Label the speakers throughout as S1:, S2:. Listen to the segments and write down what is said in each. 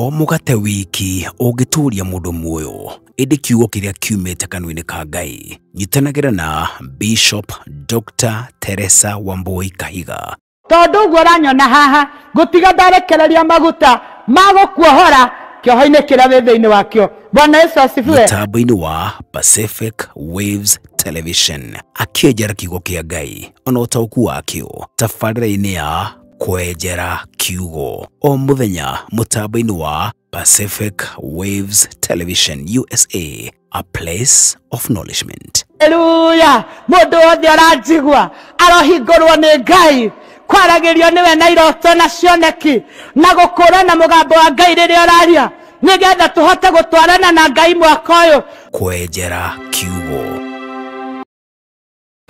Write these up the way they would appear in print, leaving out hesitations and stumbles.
S1: to mugate wiki ugituria mundu muoyo indi kiugo kiria kiumite kanua-ini ka Ngai. Nyitanagira na Bishop Dr. Teresa Wambui Kahiga.
S2: Tondu guo ranyona haha gutiga ndarekereria maguta magukuohora kioho-ini kiria wi thiini wakio. Bwana Yesu asifiwe.
S1: Mtambo-ini wa Pacific Waves Television akienjera kiugo kia Ngai ona utauku wakio tabarĩra-ini ya kwenjera kiugo o muthenya mutambo-ini wa Pacific Waves Television USA, a place of nourishment.
S2: Hallelujah. Mundu wothe aranjigua arohingurwo ni Ngai kwaragirio niwe na iroto na cioneki na gukurana mugambo wa Ngai riria araria nigetha tuhote gutwarana na Ngai mwaka uyu.
S1: Kwenjera kiugo.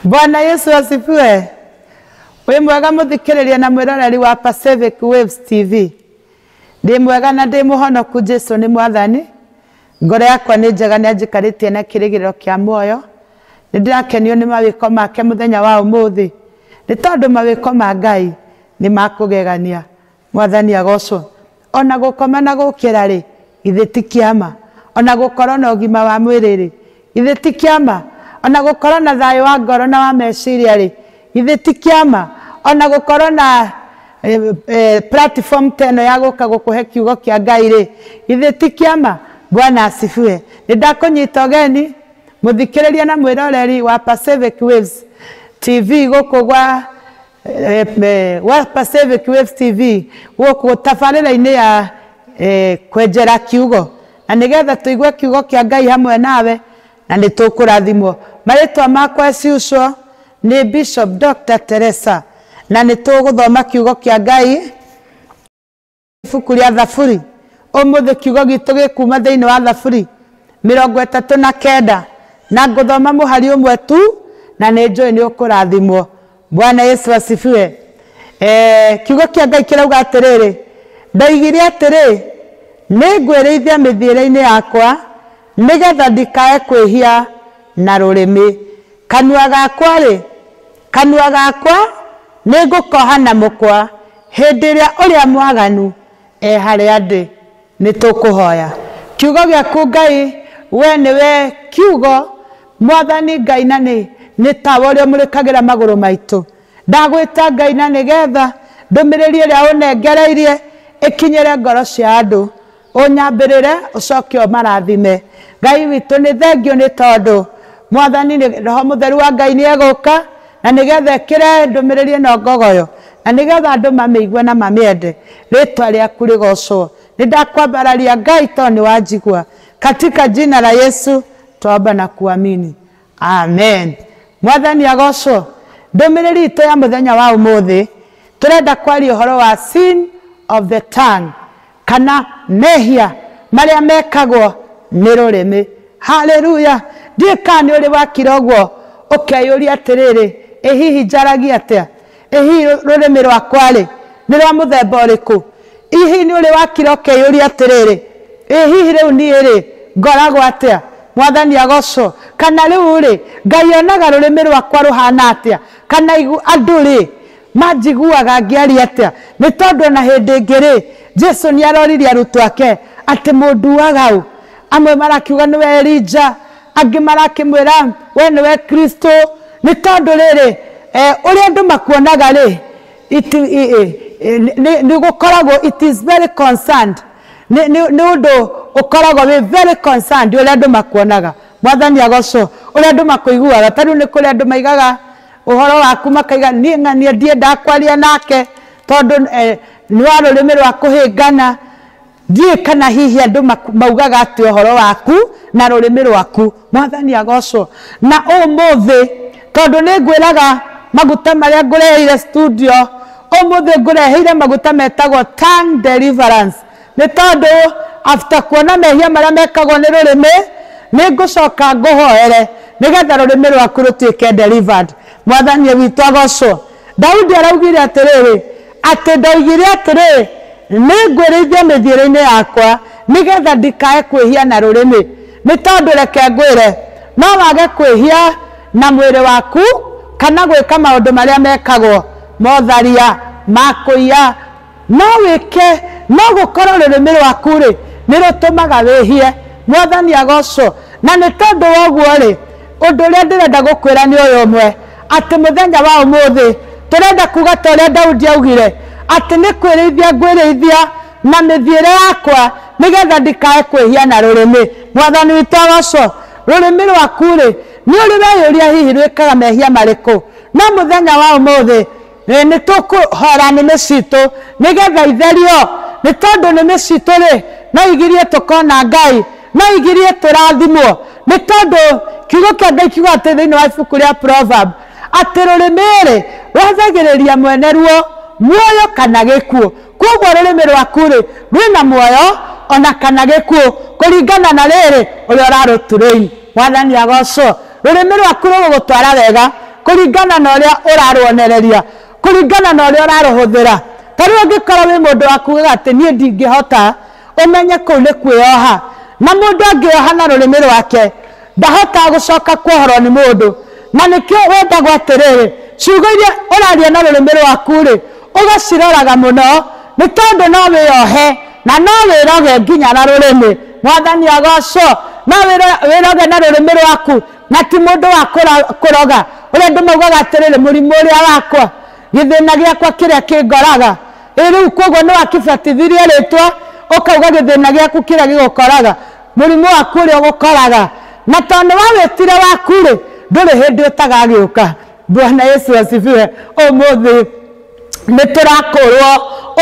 S2: Bwana Yesu asifiwe. Wi mwega muthikiriria na mwiroreri wa Pacific Waves TV. Ndi mwega na ndi muhonoku Jesu ni mwathani. Ngoro yakwa ni njega ni anjikaritie na kirigiriro kia muoyo. Ndirakenio ni mawiko make muthenya wa umuthi. Ni tondu mawiko ma Ngai ni makugegania. Mwathani agocwo. Ona gukoma na gukira ri ithe ti kiama. Ona gukorwo na ugima wa mwiri ri ithe ti kiama. Ona gukorwo na thayo wa ngoro na wa meciria ri ithe ti kiama. Ona gukorwo na platform teno ya guka gukuhe kiugo kia Ngai ri ithe ti kiama. Bwana asifiwe. Ndakunyita geni muthikiriria na mwiroreri wa Pacific Waves TV guku wa Pacific Waves TV guku tabarĩra-ini ya kwenjera kiugo na nigetha tuigue kiugo kia Ngai hamwe nawe na nitukurathimwo. Maritwa makwa ciucwo ni Bishop Dr. Teresa na nituguthoma kiugo kia Ngai ibuku ria Thaburi. Umuthi kiugo gitu gikuma thiini wa Thaburi 39 na nguthoma muhari umwe tu na ni njui ni ukurathimwo. Bwana Yesu asifiwe. Kiugo kia Ngai kirauga atiriri, ndaigire atiri ni ngwirithia mithiire-ini yakwa nigetha ndikae kwihia na rurimi. Kanua gakwa ni ngukoha na mukwa hindi iria uria mwaganu haria ndi. Nitukuhoya kiugo giaku Ngai, we niwe kiugo mwathani Ngai, na ni tawa uria murikagira maguru maitu. Ndagwita Ngai na nigetha ndumiriri iria unengereirie ikinyire ngoro cia andu, unyambirire ucoke umarathime. Ngai witu ni thengio ni tondu mwathani ni Roho Mutheru wa Ngai ni eguka na nigetha ikire ndumiriri no ngogoyo na nigetha andu mameigue na mamiende. Ritwa riaku rigocwo. Nidakwambararia Ngai toni wajigua katika jina la Yesu tuomba na kuamini, amen. Mwathani agocwo. Ndumiriri itu ya muthenya wa umuthi turenda kwaria uhoro wa sin of the tongue, kana mehia maria mekagwo ni rurimi. Hallelujah. Ndikani uri wakira uguo ukeyuria atiriri, hihi njaragia atia? Hihi rurimi rwakwa ri ni rwa muthemba uriku? Hihi ni uri wakira ukeyuria atiriri, hihi riu ni ri ngoragwo atia? Mwathani agocwo. Kana riu ri Ngai onaga rurimi rwakwa ruhana atia? Kana andu ri manjiguaga ngiaria atia? Ni tondu na hindi ingi ri Jesu ni aroririe arutwo ake ati mundu wagau. Amwe marakiuga niwe Elija, angi marakimwira we niwe Kristo. Ni tondu riri uria andu makuonaga ri ni gukoragwo, it is very concerned. Ni undu ukoragwo we very concerned uria andu makuonaga. Mwathani agocwo. Uria andu makuiguaga tariu ni kuri andu maigaga uhoro waku makaiga ni ng'ania ndienda kwaria nake tondu ni wa rurimi rwa kuhingana. Ndie kana hihi andu maugaga ati uhoro waku na rurimi rwaku. Mwathani agocwo. Na umuthi tondu ni ngwiraga maguta maria ngureheire studio, umuthi ngureheire maguta metagwo tongue deliverance. Ni tondu after kuona mehia maria mekagwo ni rurimi ni ngucoka nguhoere nigetha rurimi rwaku rutuike delivered. Mwathani witu agocwo. Daudi araugire atiriri ati ndaugire atiriri ni ngwirithia mithiire-ini yakwa nigetha ndikae kwihia na rurimi. Ni tondu reke ngwire no wage kwihia na mwiri waku kana gwika maundu maria mekagwo motharia makuia, no wike no gũkorwo rũrĩmĩ rwaku rĩ nĩ rũtũmaga wĩhie. Mwathani agocwo. Na nĩ tondũ wa ũguo rĩ, ũndũ ũrĩa ndĩrenda gũkwĩra nĩ ũyũ ũmwe, atĩ mũthenya wa ũmũthĩ tũrenda kuga ta ũrĩa Daudi augire atĩ nĩ kwĩrĩithia ngwĩrĩithia na mĩthiĩre yakwa nĩgetha ndikae kwĩhia na rũrĩmĩ. Mwathani witũ agocwo. Rũrĩmĩ rwaku rĩ nĩ ũrĩ weyũria hihi rwĩkaga mehia marĩkũ, no mũthenya wa ũmũthĩ nĩ tũkũhora nĩmĩ citũ nĩgetha itherio, nĩ tondũ nĩmĩ citũ rĩ no igirie tũkona Ngai, no igirie tũrathimwo, nĩ tondũ kiugo kĩa Ngai kiuga atĩ thĩinĩ wa ibuku rĩa Proverb atĩ rũrĩmĩ rĩ rwathagĩrĩria mwene ruo muoyo kana gĩkuũ. Koguo rũrĩmĩ rwaku rĩ rwĩna muoyo ona kana gĩkuũ kũringana na rĩrĩ ũrĩa ũrarũturĩi. Mwathani agocwo. Rũrĩmĩ rwaku rũgũgũtwara wega kũringana na ũrĩa ũrarwonereria, kũringana na ũrĩa ũrarũhũthĩra. Tarĩu ũngĩkorwo wĩ mũndũ wakugaga atĩ niĩ ndingĩhota, ũmenye kũu nĩ kwĩoha, na mũndũ angĩoha na rũrĩmĩ rwake ndahotaga gũcoka kuohorwo nĩ mũndũ. Na nĩkĩo wendagwo atĩrĩrĩ, ciugo iria ũraria na rũrĩmĩ rwaku rĩ ũgaciroraga mũno, nĩ tondũ no wĩohe na no wĩroge nginya na rũrĩmĩ. Mwathani agocwo. No wĩroge na rũrĩmĩ rwaku na ti mũndũ wa kũroga. Ũrĩa andũ maugaga atĩrĩrĩ, mũrimũ ũrĩa wakwa, gĩthĩna gĩakwa kĩrĩa kĩngoraga. Rĩu koguo nĩ wakĩbatithirie rĩtwa ũkauga gĩthĩna gĩaku kĩrĩa gĩgũkoraga, mũrimũ waku ũrĩa ũgũkoraga, na tondũ wawĩtire waku rĩ ndũrĩ hĩndĩ ũtagagĩũka. Bwana Yesu asifiwe. Ũmũthĩ nĩ tũrakũrwo,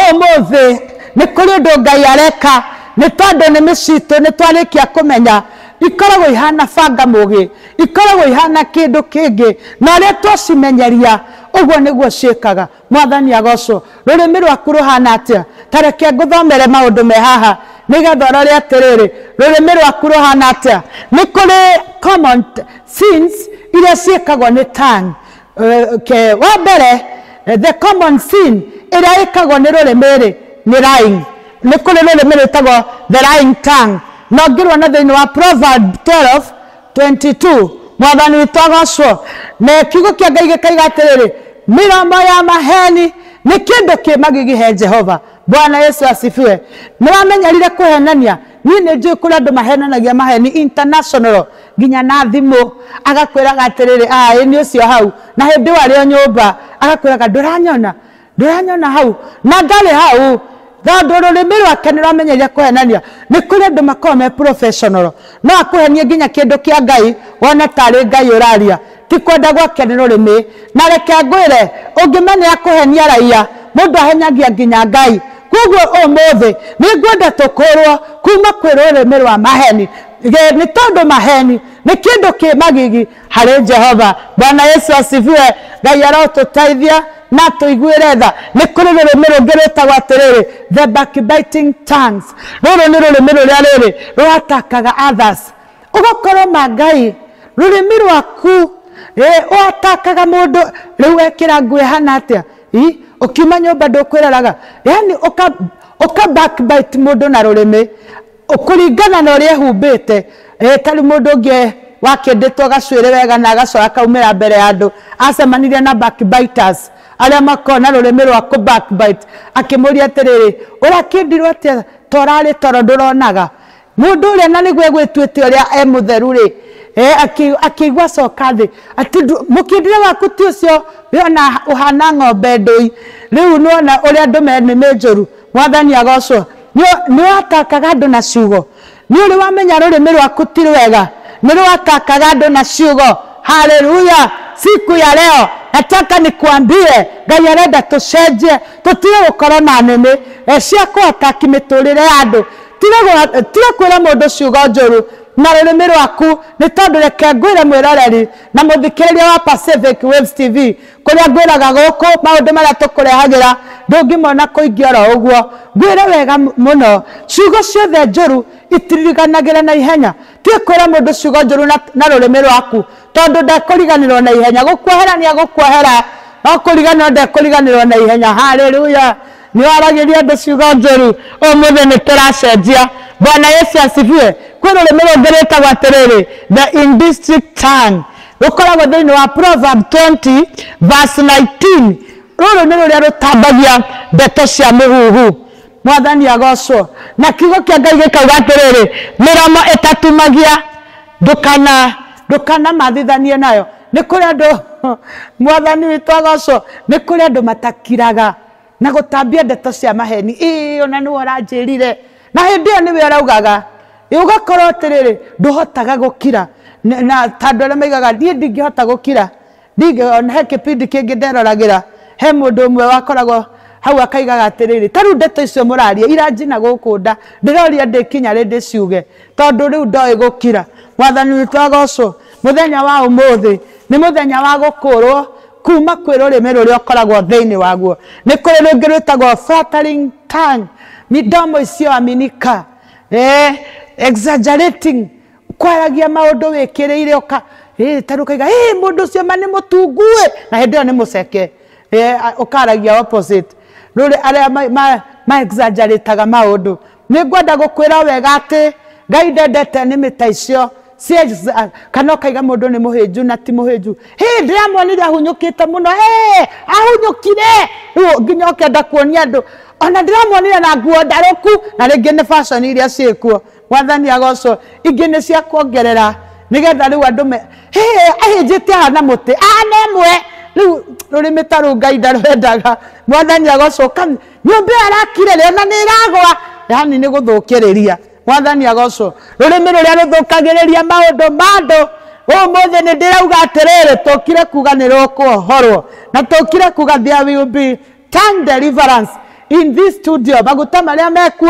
S2: ũmũthĩ nĩ kũrĩ ũndũ Ngai areka, nĩ tondũ nĩmĩ citũ nĩ twarĩkia kũmenya ikoragwo ihana banga mũgĩ, ikoragwo ihana kĩndũ kĩngĩ, na ũrĩa twacimenyeria ũguo nĩguo ciĩkaga. Mwathani agocwo. Rũrĩmĩ rwaku rũhana atĩa? Ta reke ngũthomere maũndũ me haha nĩgetha ũrore atĩrĩrĩ rũrĩmĩ rwaku rũhana atĩa. Nĩ kũrĩ common sins iria ciĩkagwo nĩ tongue. Wa mbere, the common sin ĩrĩa ĩkagwo nĩ rũrĩmĩ rĩ nĩ lying. Nĩ kũrĩ rũrĩmĩ rwĩtagwo the lying tongue, na ũngĩrũona thĩinĩ wa Proverbs 12:22. Mwathani witũ agocwo. Na kiugo kĩa Ngai gĩkaiga atĩrĩrĩ, mĩromo ya maheni nĩ kĩndũ kĩ magigi he Jehova. Bwana Yesu asifiwe. Nĩ wamenyerire kũhenania? Niĩ nĩ njũĩ kũrĩ andũ mahenanagia maheni international nginya na thimũ, agakwĩraga atĩrĩrĩ nĩ ũcio hau, na hĩndĩ warĩ o nyũmba agakwĩraga ndũranyona hau, na ndarĩ hau. Tondũ rũrĩmĩ rwake nĩ rwamenyerire kũhenania. Nĩ kũrĩ andũ makoragwo me professional, no akũhenie nginya kĩndũ kĩa Ngai wone tarĩ Ngai ũraria, ti kwenda gwake nĩ rũrĩmĩ. Na reke ngwĩre, ũngĩmenya kũhenia raia mũndũ ahenyagia nginya Ngai. Koguo ũmũthĩ nĩ ngwenda tũkũrwo kuma kwĩ rũrĩmĩ rwa maheni, nĩ tondũ maheni nĩ kĩndũ kĩ magigi harĩ Jehova. Bwana Yesu asifiwe. Ngai arotũteithia na tũiguĩre tha. Nĩ kũrĩ rũrĩmĩ rũngĩ rwĩtagwo atĩrĩrĩ the backbiting tongues. Rũrũ nĩ rũrĩmĩ rũrĩa rĩrĩ rwatakaga others. Ũgakorwo ma Ngai rũrĩmĩ rwaku watakaga mũndũ, rĩu wekĩra nguo hana atĩa, ũkiuma nyũmba ndũkwĩraraga, yani ũka backbite mũndũ na rũrĩmĩ kũringana na ũrĩa ehumbĩte. Tarĩ mũndũ ũngĩ wakĩndĩtwo gacuĩrĩ wega na agacoka kaumĩra mbere ya andũ, acemanirie na backbiters arĩa makona rũrĩmĩ rwa kũ backbite, akĩmũria atĩrĩrĩ ũrakĩndirwo atĩa torarĩ toro ndũronaga. Mũndũ ũrĩa na nĩguo egwĩtuĩte ũrĩa mũtheru rĩ akĩigua coka thĩ atĩ mũkĩndire waku ti ũcio wĩona ũhana ng'ombe ndũi. Rĩu nĩwona ũrĩa andũ nĩ njũru. Mwathani agocwo. Nĩ watakaga andũ na ciugo, nĩ ũrĩ wamenya rũrĩmĩ rwaku ti rwega, nĩ rwatakaga andũ na ciugo. Haleluya. Siku ya leo nataka nikwambie Ngai arenda tucenjie, tutige gũkorwo na nĩmĩ cia kũataki mĩtũrĩre ya andũ. Tiga kwĩra mũndũ ciugo njũru na rũrĩmĩ rwaku, nĩ tondũ reke ngwĩre mwĩroreri na mũthikĩrĩria wa Pacific Waves TV kũrĩa ngwĩraga gũkũ maũndũ marĩa tũkũrehagĩra ndũngĩmona kũingĩra ũguo. Ngwĩre wega mũno, ciugo ciothe njũru itiriganagĩra na ihenya. Tiga kwĩra mũndũ ciugo njũru na rũrĩmĩ rwaku, tondũ ndekũriganĩrwo na ihenya. Gũkuoherania gũkuohera, no kũriganĩrwo ndekũriganĩrwo na ihenya. Haleluya. Nĩ waragĩria andũ ciugo njũru, ũmũthĩ nĩ tũracenjia. Bwana Yesu asifiwe. Kwĩ rũrĩmĩ rũngĩ rwĩtagwo atĩrĩrĩ the indistinct tongue, rũkoragwo thĩinĩ wa Proverbs 20:19. Rũrũ nĩ rũrĩa rũtambagia ndeto cia mũhuhu. mwathani agocwo na kiugo kia Ngai gikauga atiriri miromo itatumagia ndukana mathithanie nayo ni kuri andu mwathani witu agocwo ni kuri andu matakiraga na gutambia ndeto cia maheni ona ni oranjirire na hindi iyo niwe araugaga ugakorwo atiriri nduhotaga gukira na tandu aria maigaga ndie ndingihota gukira ona he kipindi kingi nderoragira he mundu umwe wakoragwo hau akaigaga atiriri taru ndeto icio muraria iranjina gukunda ndiroria ndikinya ri ndiciuge tondu riu ndoi gukira mwathani witu agocwo muthenya wa umuthi ni muthenya wa gukurwo kuma kwi rurimi ruria ukoragwo thiini waguo ni kuri rungi rwitagwo flattering tongue midomo icio aminika exaggerating kwaragia maundu wikiriire uka taru kaiga mundu ucio ma ni mutungue na hindi iyo ni muceke ukaragia opposite ruri aria ma exaggerataga maundu ni ngwenda gukwira wega ati Ngai ndendete nimi ta icio kana kaiga mundu ni muhinju na ti muhinju ndiramwonire ahunyukite muno ahunyukire nginya ukenda kuonia andu ona ndiramwonire na nguo ndaruku na ringi ni fashion iria ciikuo mwathani agocwo ingi ni cia kuongerera nigetha riu andu ahinjite hana muti nemwe riu rurimi taru Ngai ndarwendaga mwathani agocwo nyumba arakire ri ona ni iragwa yani ni guthukiriria mwathani agocwo rurimi ruria ruthukagiriria maundu mandu umuthi ni ndirauga atiriri tukire kuga ni rukuhorwo na tukire kuga there will be tongue deliverance in this studio maguta maria mekuo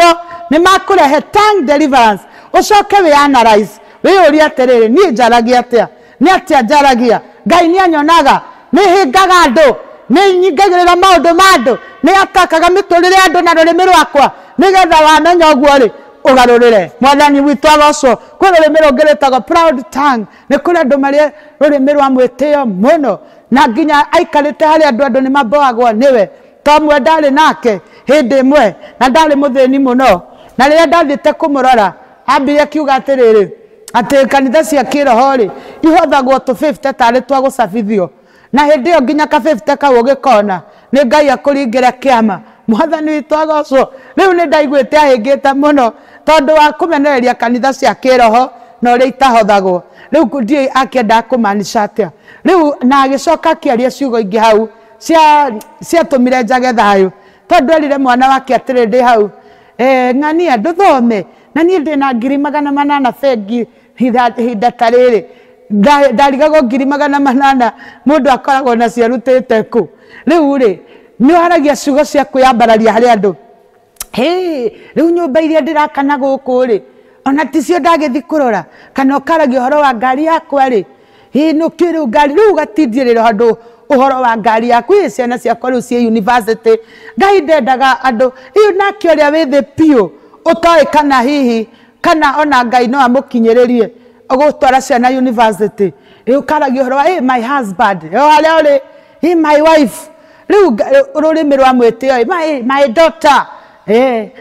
S2: ni makurehe tongue deliverance ucoke we analyze we uri atiriri ni njaragia atia ni atia njaragia Ngai ni anyonaga ni hingaga andu ni nyingagirira maundu mandu ni atakaga miturire andu na rurimi rwakwa nigetha wamenya uguo ri ugarurire mwathani witu agocwo kwi rurimi rungi rwitagwo proud tongue ni kuri andu mari rurimi rwa mwitio muno na nginya aikarite hari andu ni maboagwo niwe tomwe ndari nake hindi imwe na ndari muthini muno na riria ndathite kumurora ambire kiuga atiriri ati kanitha cia kiroho ri ihothagwo tu 50 tari twa gucabithio na hindi iyo nginya ka 50 kau ugikona ni Ngai akuringire kiama mwathani witu agocwo riu ni ndaiguite ahingite muno tondu wa kumenereria kanitha cia kiroho na uria itahothagwo riu ndie akienda kumanisha atia riu na agicoka akiaria ciugo ingi hau cia tumire njage thayu tondu erire mwana wake atiri ndi hau ng'ania nduthome na nie ndina 800 bengi hinda tariri ndarigagwo 800 mundu akoragwo na ciarutite ku riu ri ni waragia ciugo cia kwiyambararia hari andu riu nyumba iria ndirakana guku ri ona ticio ndagithi kurora kana ukaragia uhoro wa ngari yakwa ri no kiru ngari riu gatindirira andu uhoro wa ngari yaku ciana ciakwa riu cie university Ngai ndendaga andu iyo nake uria withi pio utoi kana hihi kana ona Ngai no amukinyiririe agutwara ciana university ukaragia uhoro wa my husband haria uri my wife riu rurimi rwa mwitio my daughter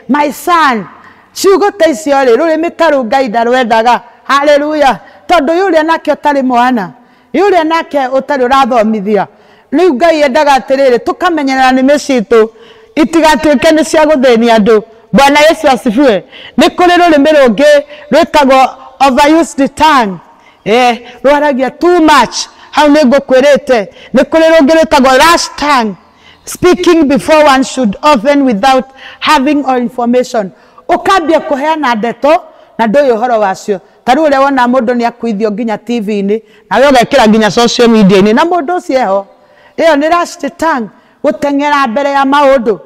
S2: my son ciugo ta icio ri rurimi taru Ngai ndarwendaga haleluya tondu yuria nake utari mwana yuria nake utari urathomithia riu Ngai endaga atiriri tukamenyerera nimi citu itigatuike ni cia guthenia andu Bwana Yesu asifiwe ni kuri rurimi rungi rwitagwo overused tongue rwaragia too much hau ni ngukwirite ni kuri rungi rwitagwo rash tongue speaking before one should often without having all information ukambia kuheana ndeto na ndoi uhoro wacio taru uria wona mundu ni akuithio nginya TV-ini nawe ugekira nginya social media-ini na mundu ucio eho iyo ni rash tongue gutengera mbere ya maundu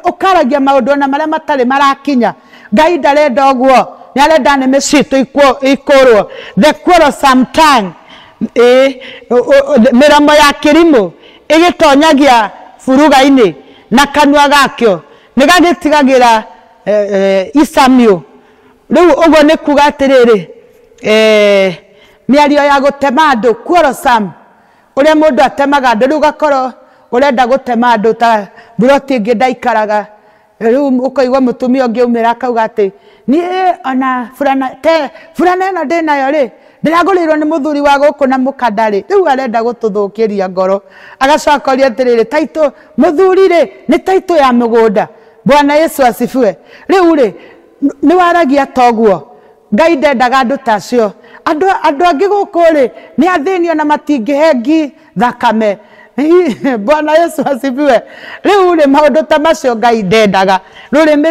S2: ukaragia maundu na maria matari marakinya Ngai ndarenda uguo ni arenda nimi citu ikurwo the quarrelsome tongue miromo ya kirimu igitonyagia furuga-ini na kanua gakio nigagitigagira isamio riu uguo ni kuga atiriri miario ya gutema andu quarrelsome uria mundu atemaga andu riu gakorwo urenda gutema andu ta buroti ingi ndaikaraga riu ukoigwa mutumia ungi umira akauga ati ni ona fulana ino ndinayo ri ndiragurirwo ni muthuri wa guku na mukandari riu arenda gututhukiria ngoro agacokoria atiriri taito muthuri ri ni taito ya mugunda Bwana Yesu asifiwe. Riu ri ni waragia toguo Ngai ndendaga andu tacio andu angi guku ri ni athinio na matingihengi thakame. Bwana Yesu asifiwe. Riu ri maundu ta macio Ngai ndendaga rurimi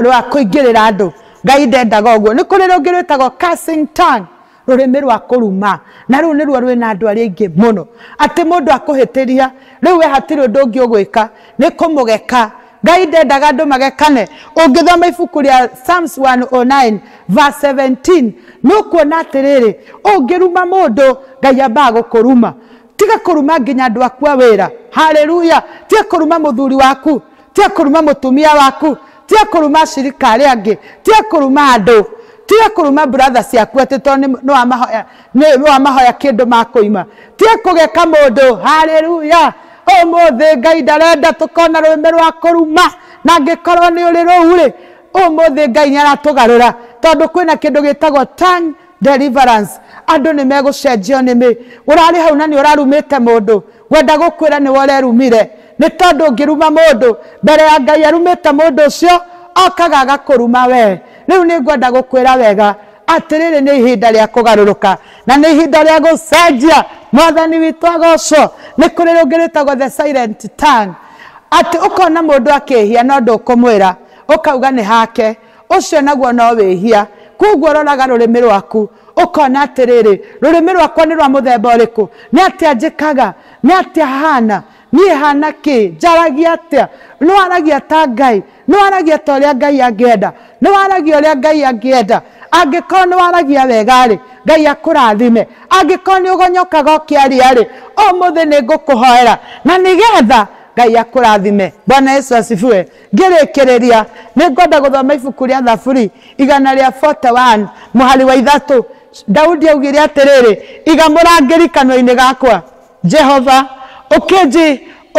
S2: rwa kuingirira andu Ngai ndendaga uguo. Ni kuri rungi rwitagwo cursing tongue, rurimi rwa kuruma, na riu nirwo rwina andu ari aingi muno ati mundu akuhitiria riu we hatiri undu ungi ugwika ni kumugeka. Ngai ndendaga andu magekane. Ungithoma ibuku ria Psalms 109 verse 17 nukuona atiriri ungiruma mundu Ngai ambaga gukuruma. Tiga kuruma nginya andu aku a wira. Haleluya. Tiga kuruma muthuri waku, tiga kuruma mutumia waku, tiga kuruma shirika ari angi, tiga kuruma andu, tiga kuruma brother ciaku ati to no amahoya kindu makuima. Tiga kugeka mundu. Haleluya. Umuthi Ngai ndarenda tukona rwime rwa kuruma, na ngikorwo ni uri ruu ri umuthi Ngai niaratugarura tondu kwina kindu gitagwo tongue deliverance. Andu ni megucenjio nimi. Urari hau na ni urarumite mundu wenda gukwira ni worerumire ni tondu ngiruma mundu mbere ya Ngai arumite mundu ucio okaga agakuruma we. Riu ni ngwenda gukwira wega atiriri ni ihinda ria kugaruruka na ni ihinda ria gucenjia. Mwathani witu agocwo. Ni kuri rungi rwitagwo the silent tongue, ati ukona mundu akihia no ndukumwira ukauga ni hake, ucio naguo no wihia. Koguo roraga rurimi rwaku ukona atiriri rurimi rwakwa ni rwa muthemba uriku, ni atia njikaga, ni atia hana, ni hana ki, njaragia atia, ni waragia ta Ngai, ni waragia ta uria Ngai angienda, ni waragia uria Ngai angienda. Angikorwo ni waragia wega ri Ngai akurathime, angikorwo ni ugonyokaga ukiaria ri umuthi ni ngukuhoera na nigetha Ngai akurathime. Bwana Yesu asifiwe. Ngirikiriria ni ngwenda guthoma ibuku ria Thaburi 141 muhari wa 3. Daudi augire atiriri igamura ngirikanwa-ini gakwa Jehova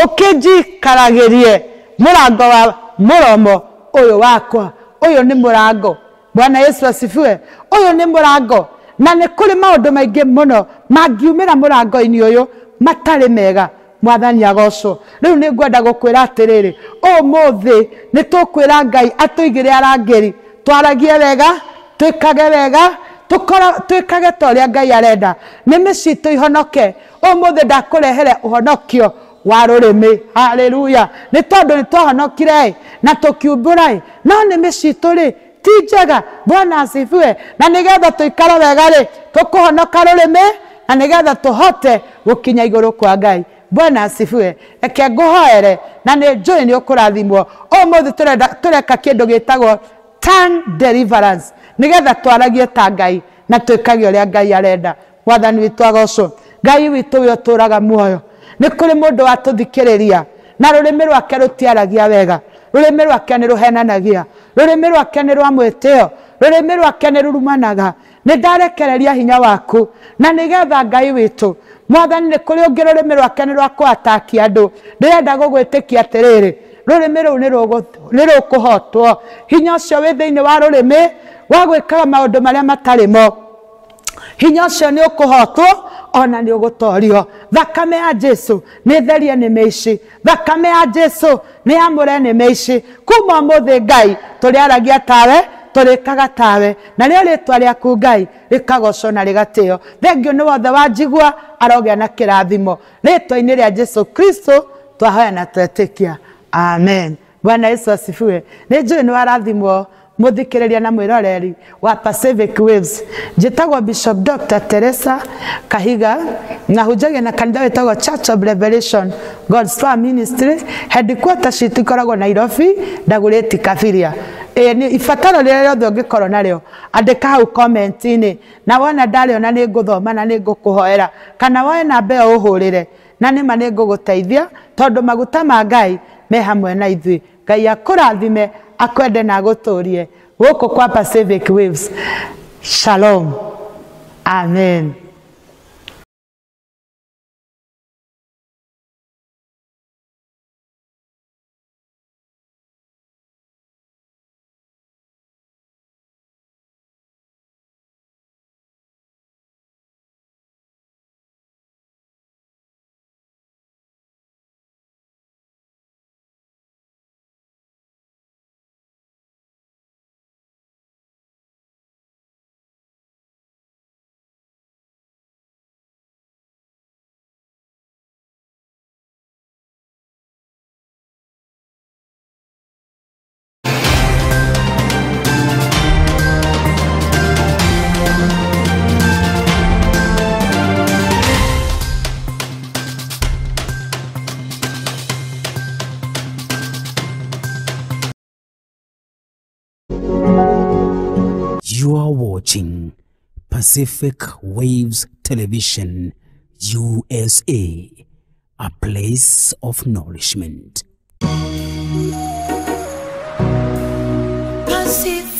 S2: ukijikaragirie murango wa muromo uyu wakwa. Uyu ni murango. Bwana Yesu asifiwe. Uyu ni murango na ni kuri maundu maingi muno mangiumira murango-ini uyu matari mega. Mwathani agocwo. Riu ni ngwenda gukwira atiriri umuthi ni tukwira Ngai atuigire arangeri twaragie wega, twikage wega, twikage ta uria Ngai arenda, nimi citu ihonoke. Umuthi ndakurehere uhonokio wa rurimi. Haleluya. Ni tondu ni twahonokire na tukiumbura no nimi citu ri ti njega. Bwana asifiwe. Na nigetha tuikara wega ri tukuhonoka rurimi na nigetha tuhote gukinya iguru kwa Ngai. Bwana asifiwe. Eke nguhoere na ni njui ni ukurathimwo. Umuthi tureka kindu gitagwo tongue deliverance nigetha twaragie ta Ngai na twikage uria Ngai arenda. Mwathani witu agocwo. Ngai witu uyu turaga muoyo. Ni kuri mundu watuthikiriria na rurimi rwake rutiaragia wega, rurimi rwake ni ruhenanagia, rurimi rwake ni rwa mwitio, rurimi rwake ni rurumanaga. Ni ndarekereria hinya waku na nigetha Ngai witu Mwathani ni kuri ungi rurimi rwake ni rwa kuatakia andu. Ndirenda gugwitikia atiriri rurimi ru ni rukuhotwo. Hinya ucio wi thiini wa rurimi wa gwikaga maundu maria matarimo, hinya ucio ni ukuhotwo ona ni ugutorio. Thakame ya Jesu ni therie nimi ici, thakame ya Jesu ni amure nimi ici. Kuma umuthi Ngai turiaragia tawe, turikaga tawe, na rio ritwa riaku Ngai rikagocwo na rigatio. Thengio ni wothe wanjigua arogia na kirathimo ritwa-ini ria Jesu Kristo twahoya na twetikia. Amen. Bwana Yesu asifiwe. Ni njui ni warathimwo muthikiriria na mwiroreri wa Pacific Waves. Njitagwo Bishop Dr. Teresa Kahiga na hujagia na kanitha witagwo Church of Revelation God's Farm Ministry. Headquarters citu ikoragwo Nairobi, Dagoretti, Kabiria. Ni ibataro riria riothe ungikorwo nario andika hau comment-ini na wona ndariona ni nguthoma na ni ngukuhoera kana woe namba ĩyo ũhũrĩre na nĩma nĩ ngũgũteithia tondu maguta ma Ngai me hamwe na ithuĩ. Ngai akũrathime, akwende na agũtũrie gũkũ kwa Pacific Waves. Shalom. Amen.
S1: are watching Pacific Waves Television USA, a place of nourishment.
S3: Pacific